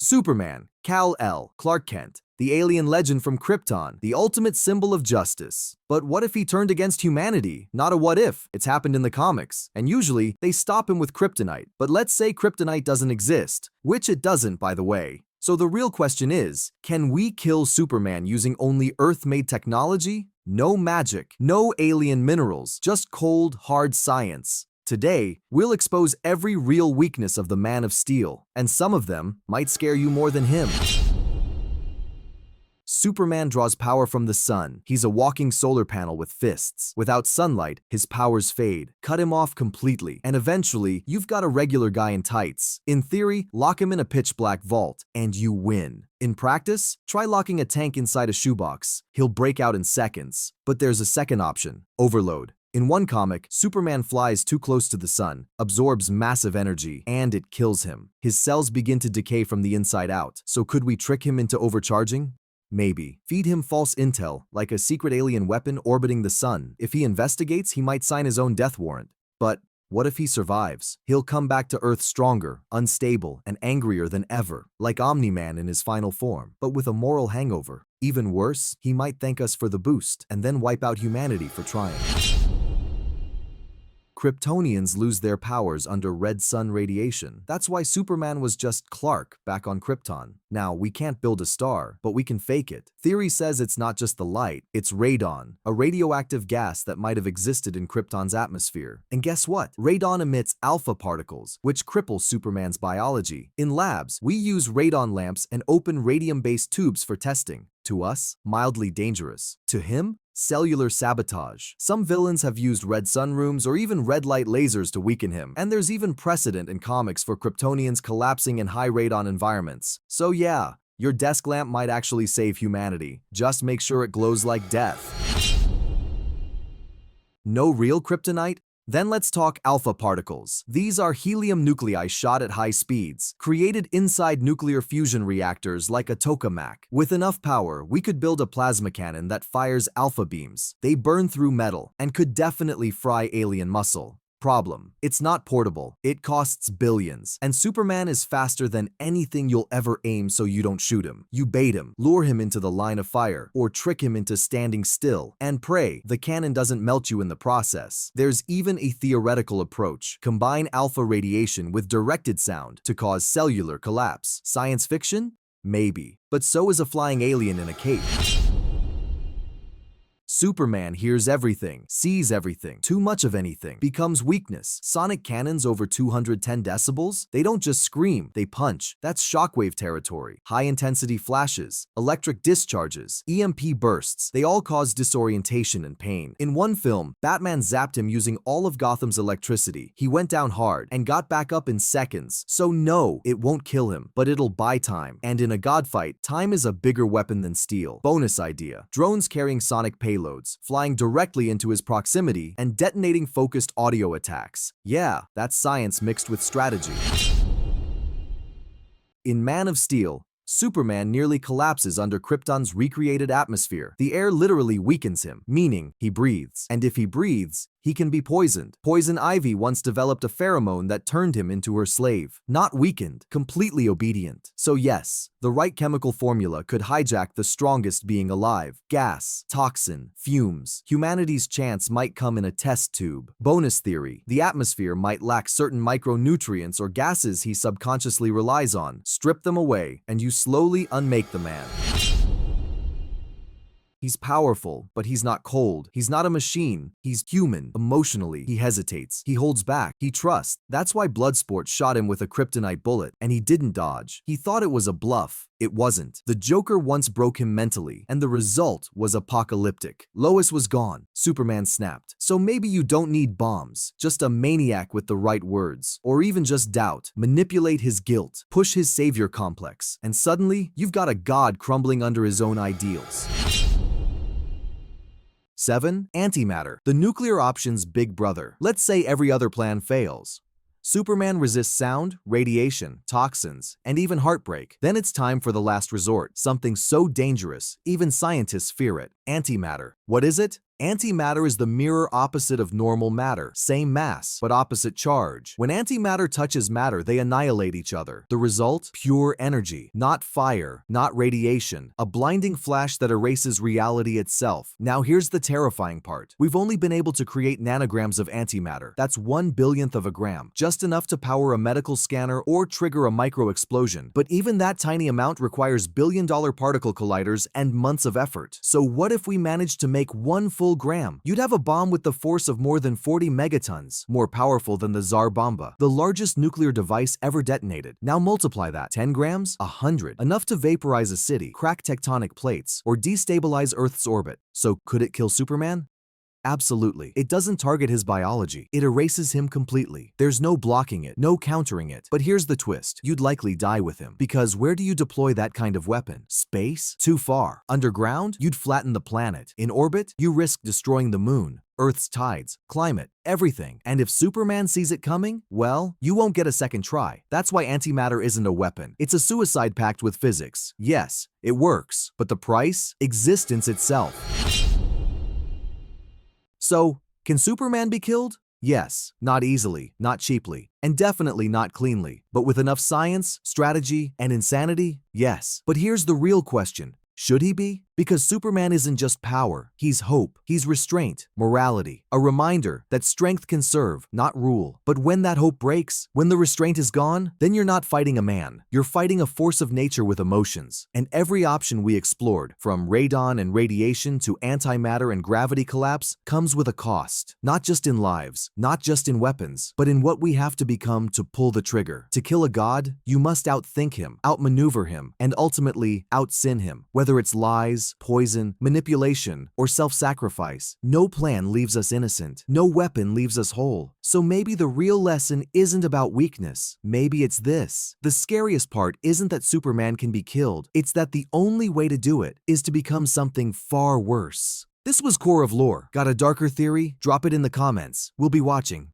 Superman, Kal-El, Clark Kent, the alien legend from Krypton, the ultimate symbol of justice. But what if he turned against humanity? Not a what if, it's happened in the comics. And usually, they stop him with Kryptonite. But let's say Kryptonite doesn't exist, which it doesn't, by the way. So the real question is, can we kill Superman using only Earth-made technology? No magic, no alien minerals, just cold, hard science. Today, we'll expose every real weakness of the Man of Steel, and some of them might scare you more than him. Superman draws power from the sun. He's a walking solar panel with fists. Without sunlight, his powers fade. Cut him off completely, and eventually, you've got a regular guy in tights. In theory, lock him in a pitch-black vault, and you win. In practice, try locking a tank inside a shoebox. He'll break out in seconds. But there's a second option: overload. In one comic, Superman flies too close to the sun, absorbs massive energy, and it kills him. His cells begin to decay from the inside out. So could we trick him into overcharging? Maybe. Feed him false intel, like a secret alien weapon orbiting the sun. If he investigates, he might sign his own death warrant. But what if he survives? He'll come back to Earth stronger, unstable, and angrier than ever, like Omni-Man in his final form, but with a moral hangover. Even worse, he might thank us for the boost, and then wipe out humanity for trying. Kryptonians lose their powers under red sun radiation. That's why Superman was just Clark back on Krypton. Now, we can't build a star, but we can fake it. Theory says it's not just the light, it's radon, a radioactive gas that might have existed in Krypton's atmosphere. And guess what? Radon emits alpha particles, which cripple Superman's biology. In labs, we use radon lamps and open radium-based tubes for testing. To us, mildly dangerous. To him, cellular sabotage. Some villains have used red sun rooms or even red light lasers to weaken him, and there's even precedent in comics for Kryptonians collapsing in high radon environments. So yeah, your desk lamp might actually save humanity. Just make sure it glows like death. No real kryptonite? Then let's talk alpha particles. These are helium nuclei shot at high speeds, created inside nuclear fusion reactors like a tokamak. With enough power, we could build a plasma cannon that fires alpha beams. They burn through metal and could definitely fry alien muscle. Problem: it's not portable, it costs billions, and Superman is faster than anything you'll ever aim, so you don't shoot him. You bait him, lure him into the line of fire, or trick him into standing still, and pray the cannon doesn't melt you in the process. There's even a theoretical approach: combine alpha radiation with directed sound to cause cellular collapse. Science fiction? Maybe. But so is a flying alien in a cape. Superman hears everything, sees everything, too much of anything becomes weakness. Sonic cannons over 210 decibels? They don't just scream, they punch. That's shockwave territory. High-intensity flashes, electric discharges, EMP bursts, they all cause disorientation and pain. In one film, Batman zapped him using all of Gotham's electricity. He went down hard and got back up in seconds. So no, it won't kill him, but it'll buy time. And in a god fight, time is a bigger weapon than steel. Bonus idea: drones carrying sonic payloads, flying directly into his proximity and detonating focused audio attacks. Yeah, that's science mixed with strategy. In Man of Steel, Superman nearly collapses under Krypton's recreated atmosphere. The air literally weakens him, meaning he breathes. And if he breathes, he can be poisoned. Poison Ivy once developed a pheromone that turned him into her slave. Not weakened, completely obedient. So yes, the right chemical formula could hijack the strongest being alive. Gas, toxin, fumes. Humanity's chance might come in a test tube. Bonus theory: the atmosphere might lack certain micronutrients or gases he subconsciously relies on. Strip them away, and you slowly unmake the man. He's powerful, but he's not cold. He's not a machine. He's human. Emotionally, he hesitates. He holds back. He trusts. That's why Bloodsport shot him with a kryptonite bullet, and he didn't dodge. He thought it was a bluff. It wasn't. The Joker once broke him mentally, and the result was apocalyptic. Lois was gone. Superman snapped. So maybe you don't need bombs, just a maniac with the right words, or even just doubt. Manipulate his guilt, push his savior complex, and suddenly, you've got a god crumbling under his own ideals. 7. Antimatter, the nuclear option's big brother. Let's say every other plan fails. Superman resists sound, radiation, toxins, and even heartbreak. Then it's time for the last resort, something so dangerous, even scientists fear it: antimatter. What is it? Antimatter is the mirror opposite of normal matter. Same mass, but opposite charge. When antimatter touches matter, they annihilate each other. The result? Pure energy. Not fire, not radiation. A blinding flash that erases reality itself. Now here's the terrifying part. We've only been able to create nanograms of antimatter. That's 1/1000th of a gram. Just enough to power a medical scanner or trigger a micro-explosion. But even that tiny amount requires billion-dollar particle colliders and months of effort. So what if we managed to make 1 full gram? You'd have a bomb with the force of more than 40 megatons, more powerful than the Tsar Bomba, the largest nuclear device ever detonated. Now multiply that. 10 grams? 100. Enough to vaporize a city, crack tectonic plates, or destabilize Earth's orbit. So could it kill Superman? Absolutely. It doesn't target his biology. It erases him completely. There's no blocking it, no countering it. But here's the twist. You'd likely die with him. Because where do you deploy that kind of weapon? Space? Too far. Underground? You'd flatten the planet. In orbit? You risk destroying the moon, Earth's tides, climate, everything. And if Superman sees it coming, well, you won't get a second try. That's why antimatter isn't a weapon. It's a suicide pact with physics. Yes, it works. But the price? Existence itself. So, can Superman be killed? Yes, not easily, not cheaply, and definitely not cleanly. But with enough science, strategy, and insanity, yes. But here's the real question. Should he be? Because Superman isn't just power, he's hope, he's restraint, morality, a reminder that strength can serve, not rule. But when that hope breaks, when the restraint is gone, then you're not fighting a man, you're fighting a force of nature with emotions. And every option we explored, from radon and radiation to antimatter and gravity collapse, comes with a cost. Not just in lives, not just in weapons, but in what we have to become to pull the trigger. To kill a god, you must outthink him, outmaneuver him, and ultimately outsin him. Whether it's lies, poison, manipulation, or self-sacrifice, no plan leaves us innocent. No weapon leaves us whole. So maybe the real lesson isn't about weakness. Maybe it's this. The scariest part isn't that Superman can be killed. It's that the only way to do it is to become something far worse. This was Core of Lore. Got a darker theory? Drop it in the comments. We'll be watching.